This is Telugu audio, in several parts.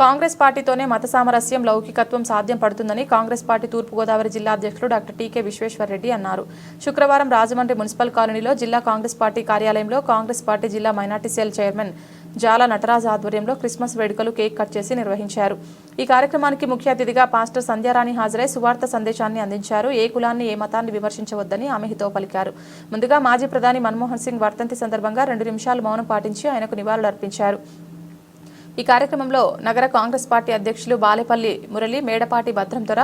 కాంగ్రెస్ పార్టీతోనే మత సామరస్యం లౌకికత్వం సాధ్యం పడుతుందని కాంగ్రెస్ పార్టీ తూర్పు గోదావరి జిల్లా అధ్యక్షులు డాక్టర్ టీకే విశ్వేశ్వరరెడ్డి అన్నారు. శుక్రవారం రాజమండ్రి మున్సిపల్ కాలనీలో జిల్లా కాంగ్రెస్ పార్టీ కార్యాలయంలో కాంగ్రెస్ పార్టీ జిల్లా మైనార్టీ సెల్ చైర్మన్ జాల నటరాజ్ ఆధ్వర్యంలో క్రిస్మస్ వేడుకలు కేక్ కట్ చేసి నిర్వహించారు. ఈ కార్యక్రమానికి ముఖ్య అతిథిగా పాస్టర్ సంధ్యారాణి హాజరై సువార్త సందేశాన్ని అందించారు. ఏ కులాన్ని ఏ మతాన్ని విమర్శించవద్దని ఆమె హితవు పలికారు. ముందుగా మాజీ ప్రధాని మన్మోహన్ సింగ్ వర్ధంతి సందర్భంగా 2 నిమిషాలు మౌనం పాటించి ఆయనకు నివాళులర్పించారు. ఈ కార్యక్రమంలో నగర కాంగ్రెస్ పార్టీ అధ్యక్షులు Balepalli Murali, Medapati Bhadranthora,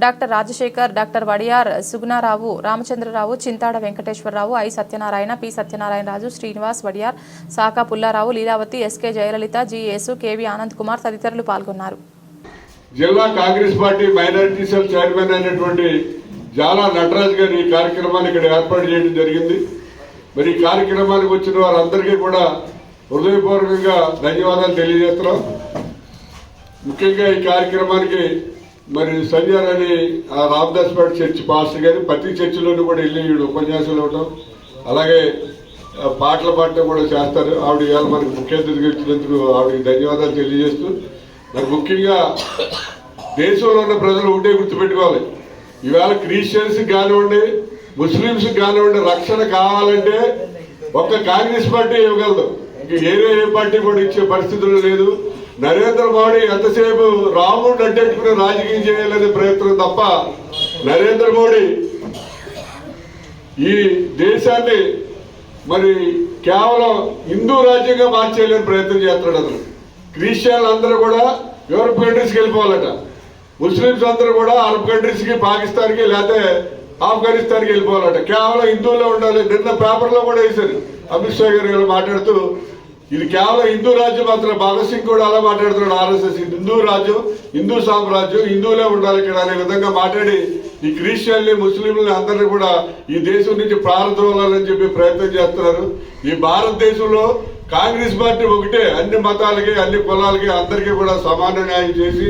doctor Rajasekhar, doctor Wadiyar Sugunarao, Ramachandrarao, Chintada Venkateswararao, I Satyanarayana, P Satyanarayanaraju, Srinivas, Wadiyar, Saka Pullarao, Leelavathi, SK Jayalalitha, G Yesu, KV Anand Kumar తదితరులు పాల్గొన్నారు. జిల్లా Congress party minority cell chairman అయినటువంటి జాల నటరాజ్ గారు ఈ కార్యక్రమాన్ని ఇక్కడ ఏర్పాటు చేయడం జరిగింది. మరి ఈ కార్యక్రమానికి వచ్చిన వారందరికీ కూడా హృదయపూర్వకంగా ధన్యవాదాలు తెలియజేస్తున్నాం. ముఖ్యంగా ఈ కార్యక్రమానికి మరి సంధ్యారాణి రామదాస్పేట చర్చి పాస్టర్ గారు ప్రతి చర్చిలోనూ కూడా వెళ్ళి ఉపన్యాసాలు ఇవ్వటం, అలాగే పాటలు పాడటం కూడా చేస్తారు. ఆవిడ ఇవాళ మనకు ముఖ్య అతిథిగా ఇచ్చినందుకు ఆవిడకి ధన్యవాదాలు తెలియజేస్తూ, మరి ముఖ్యంగా దేశంలో ఉన్న ప్రజలు ఒకటే గుర్తుపెట్టుకోవాలి, ఇవాళ క్రిస్టియన్స్ కానివ్వండి, ముస్లింస్ కానివ్వండి, రక్షణ కావాలంటే ఒక్క కాంగ్రెస్ పార్టీ ఇవ్వగలదు. ఏ పార్టీ కూడా ఇచ్చే పరిస్థితులు లేదు. నరేంద్ర మోడీ ఎంతసేపు రాముడు అడ్డెట్టుకుని రాజకీయం చేయాలనే ప్రయత్నం తప్ప నరేంద్ర మోడీ ఈ దేశాన్ని మరి కేవలం హిందూ రాజ్యంగా మార్చేయాలని ప్రయత్నం చేస్తున్నాడు. అతను క్రిస్టియన్లు అందరూ కూడా యూరోప్ కంట్రీస్కి వెళ్ళిపోవాలట, ముస్లింస్ అందరూ కూడా అరబ్ కంట్రీస్కి, పాకిస్తాన్కి లేకపోతే ఆఫ్ఘనిస్తాన్కి వెళ్ళిపోవాలట, కేవలం హిందువుల్లో ఉండాలి. నిన్న పేపర్లో కూడా వేశారు అమిత్ షా గారు మాట్లాడుతూ, ఇది కేవలం హిందూ రాజ్యం మాత్రం. భగత్ సింగ్ కూడా అలా మాట్లాడుతున్నాడు. ఆర్ఎస్ఎస్ హిందూ రాజ్యం, హిందూ సామ్రాజ్యం, హిందువులే ఉండాలి ఇక్కడ అనే విధంగా మాట్లాడి ఈ క్రిస్టియన్ని, ముస్లింలని అందరినీ కూడా ఈ దేశం నుంచి పారద్రోలాలని చెప్పి ప్రయత్నం చేస్తున్నారు. ఈ భారతదేశంలో కాంగ్రెస్ పార్టీ ఒకటే, అన్ని మతాలకి, అన్ని కులాలకి అందరికీ కూడా సమాన న్యాయం చేసి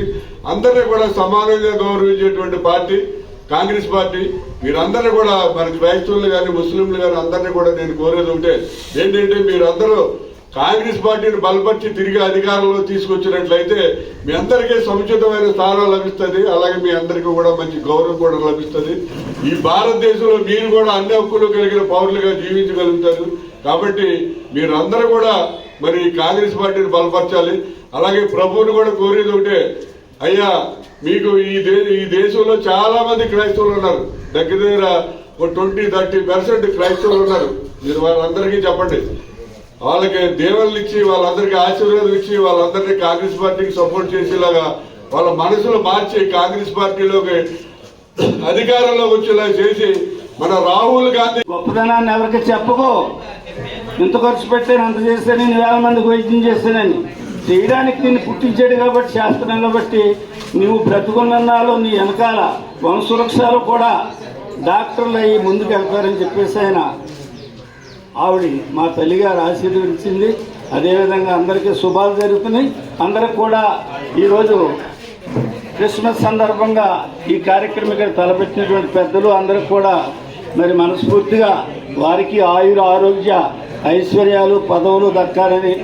అందరినీ కూడా సమానంగా గౌరవించేటువంటి పార్టీ కాంగ్రెస్ పార్టీ. మీరందరూ కూడా మనకి క్రైస్తవులు కానీ, ముస్లింలు కానీ అందరినీ కూడా నేను కోరేది ఒకటే, ఏంటంటే మీరందరూ కాంగ్రెస్ పార్టీని బలపరిచి తిరిగి అధికారంలో తీసుకొచ్చినట్లయితే మీ అందరికీ సముచితమైన స్థానం లభిస్తుంది. అలాగే మీ అందరికీ కూడా మంచి గౌరవం కూడా లభిస్తుంది. ఈ భారతదేశంలో మీరు కూడా అన్ని హక్కులు కలిగిన పౌరులుగా జీవించగలుగుతారు. కాబట్టి మీరందరూ కూడా మరి కాంగ్రెస్ పార్టీని బలపరచాలి. అలాగే ప్రభువుని కూడా కోరేది ఒకటే, అయ్యా మీకు ఈ దేశంలో చాలా మంది క్రైస్తవులు ఉన్నారు, దగ్గర 20-30% క్రైస్తవులు ఉన్నారు. మీరు వాళ్ళందరికీ చెప్పండి, వాళ్ళకి దేవుళ్ళు ఇచ్చి, వాళ్ళందరికీ ఆశీర్వాదం ఇచ్చి, వాళ్ళందరినీ కాంగ్రెస్ పార్టీకి సపోర్ట్ చేసేలాగా వాళ్ళ మనసులు మార్చి కాంగ్రెస్ పార్టీలోకి అధికారంలో వచ్చేలా చేసి మన రాహుల్ గాంధీ గొప్పదనాన్ని ఎవరికి చెప్పుకో, ఇంత ఖర్చు పెట్టాను, అంత చేస్తాను, 1,000 మందికి వైద్యం చేస్తానని చేయడానికి నిన్ను పుట్టించాడు కాబట్టి, శాస్త్రంలో బట్టి నువ్వు బ్రతుకున్నాలో నీ వెనకాల వంశవృక్షాలు కూడా డాక్టర్లు అయ్యి ముందుకు వెళ్తారని చెప్పేసి ఆవిడ మా తల్లిగారు ఆశీర్వదించింది. అదేవిధంగా అందరికీ శుభాలు జరుగుతున్నాయి. అందరికి కూడా ఈరోజు క్రిస్మస్ సందర్భంగా ఈ కార్యక్రమం తలపెట్టినటువంటి పెద్దలు అందరికి కూడా మరి మనస్ఫూర్తిగా వారికి ఆయుర ఆరోగ్య ఐశ్వర్యాలు పదవులు దక్కాలని